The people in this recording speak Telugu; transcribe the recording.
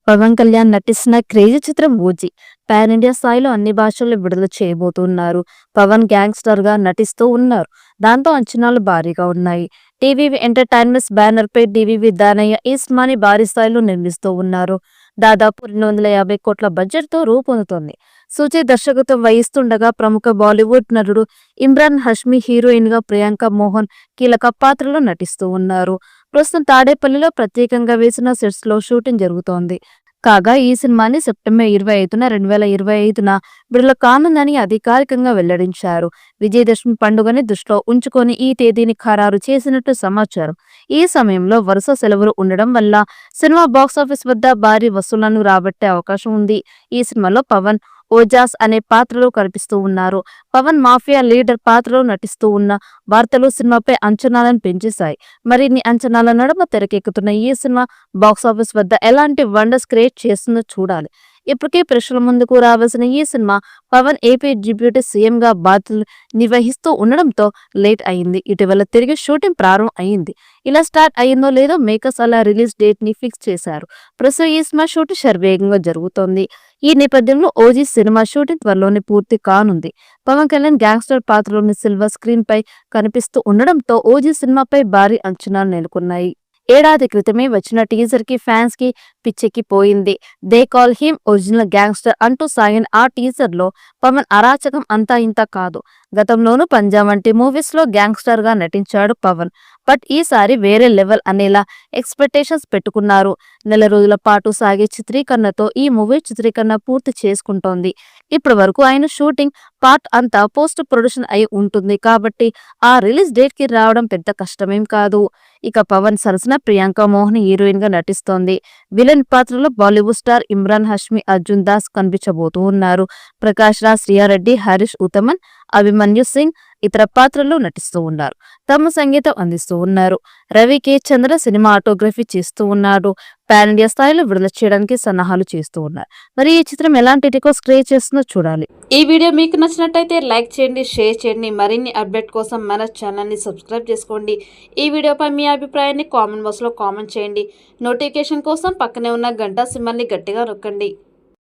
పవన్ కళ్యాణ్ నటిస్తున్న క్రేజీ చిత్రం ఓజీ పాన్ ఇండియా స్థాయిలో అన్ని భాషల్లో విడుదల చేయబోతున్నారు. పవన్ గ్యాంగ్స్టర్ గా నటిస్తూ ఉన్నారు. దాంతో అంచనాలు భారీగా ఉన్నాయి. టీవీవీ ఎంటర్టైన్మెంట్స్ బ్యానర్ పై డివివి దానయ్య ఈ సినిమాని భారీ స్థాయిలో నిర్మిస్తూ ఉన్నారు. దాదాపు 250 కోట్ల బడ్జెట్ తో రూపొందుతోంది. సుజీ దర్శకత్వం వహిస్తుండగా ప్రముఖ బాలీవుడ్ నటుడు ఇమ్రాన్ హష్మి హీరోయిన్ గా ప్రియాంక మోహన్ కీలక పాత్రలో నటిస్తూ ఉన్నారు. ప్రస్తుతం తాడేపల్లిలో ప్రత్యేకంగా వేసిన సెట్స్ లో షూటింగ్ జరుగుతోంది. కాగా ఈ సినిమాని సెప్టెంబర్ 25న 2025న విడుదల కానుందని అధికారికంగా వెల్లడించారు. విజయదశమి పండుగని దృష్టిలో ఉంచుకొని ఈ తేదీని ఖరారు చేసినట్టు సమాచారం. ఈ సమయంలో వరుస సెలవులు ఉండడం వల్ల సినిమా బాక్సాఫీస్ వద్ద భారీ వసూళ్లను రాబట్టే అవకాశం ఉంది. ఈ సినిమాలో పవన్ ఓజాస్ అనే పాత్రలో కనిపిస్తూ ఉన్నారు. పవన్ మాఫియా లీడర్ పాత్రలో నటిస్తూ ఉన్న వార్తలు సినిమాపై అంచనాలను పెంచేశాయి. మరిన్ని అంచనాల నడుమ తెరకెక్కుతున్న ఈ సినిమా బాక్సాఫీస్ వద్ద ఎలాంటి వండర్స్ క్రియేట్ చేస్తుందో చూడాలి. ఇప్పటికే ప్రేక్షకుల ముందుకు రావాల్సిన ఈ cinema Pawan AP deputy CM గా బాధ్యతలు నిర్వహిస్తూ ఉండడంతో లేట్ అయింది. ఇటీవల తిరిగి షూటింగ్ ప్రారంభం అయింది. ఇలా స్టార్ట్ అయ్యిందో లేదో మేకర్స్ అలా రిలీజ్ డేట్ ని ఫిక్స్ చేశారు. ప్రస్తుతం ఈ సినిమా షూటింగ్ శరవేగంగా జరుగుతోంది. ఈ నేపథ్యంలో ఓజీ సినిమా షూటింగ్ త్వరలోనే పూర్తి కానుంది. పవన్ కళ్యాణ్ గ్యాంగ్స్టర్ పాత్రలోని సిల్వర్ స్క్రీన్ పై కనిపిస్తూ ఉండడంతో ఓజీ సినిమాపై భారీ అంచనాలు నెలకొన్నాయి. ఏడాది క్రితమే వచ్చిన టీజర్ కి ఫ్యాన్స్ కి పిచ్చెక్కిపోయింది. They call him original gangster అంటూ సాగిన ఆ టీజర్ లో పవన్ అరాచకం అంతా ఇంత కాదు. గతంలోనూ పంజాబ్ వంటి మూవీస్ లో గ్యాంగ్స్టర్ గా నటించాడు పవన్. బట్ ఈసారి వేరే లెవెల్ అనేలా ఎక్స్పెక్టేషన్స్ పెట్టుకున్నారు. నెల రోజుల పాటు సాగే చిత్రీకరణతో ఈ మూవీ చిత్రీకరణ పూర్తి చేసుకుంటోంది. ఇప్పటి వరకు ఆయన షూటింగ్ పార్ట్ అంతా పోస్ట్ ప్రొడక్షన్ అయి ఉంటుంది కాబట్టి ఆ రిలీజ్ డేట్ కి రావడం పెద్ద కష్టమేం కాదు. ఇక పవన్ సరసన ప్రియాంక మోహన్ హీరోయిన్ గా నటిస్తోంది. విలన్ పాత్రలో బాలీవుడ్ స్టార్ ఇమ్రాన్ హష్మి, అర్జున్ దాస్ కనిపించబోతూ ఉన్నారు. ప్రకాష్ రాజ్, శ్రియారెడ్డి, హరీష్ ఉత్తమన్, అభిమన్యు సింగ్ ఇతర పాత్రల్లో నటిస్తూ ఉన్నారు. తమ సంగీతం అందిస్తూ ఉన్నారు. రవి కే చంద్ర సినిమాటోగ్రఫీ చేస్తూ ఉన్నాడు. పాన్ ఇండియా స్థాయిలో విడుదల చేయడానికి సన్నాహాలు చేస్తూ ఉన్నారు. మరి ఈ చిత్రం ఎలాంటి టికోస్ క్రియేట్ చేస్తుందో చూడాలి. ఈ వీడియో మీకు నచ్చినట్టయితే లైక్ చేయండి, షేర్ చేయండి. మరిన్ని అప్డేట్ కోసం మన ఛానల్ ని సబ్స్క్రైబ్ చేసుకోండి. ఈ వీడియోపై మీ అభిప్రాయాన్ని కామెంట్ బాక్స్ లో కామెంట్ చేయండి. నోటిఫికేషన్ కోసం పక్కనే ఉన్న గంట సింబల్ ని గట్టిగా నొక్కండి.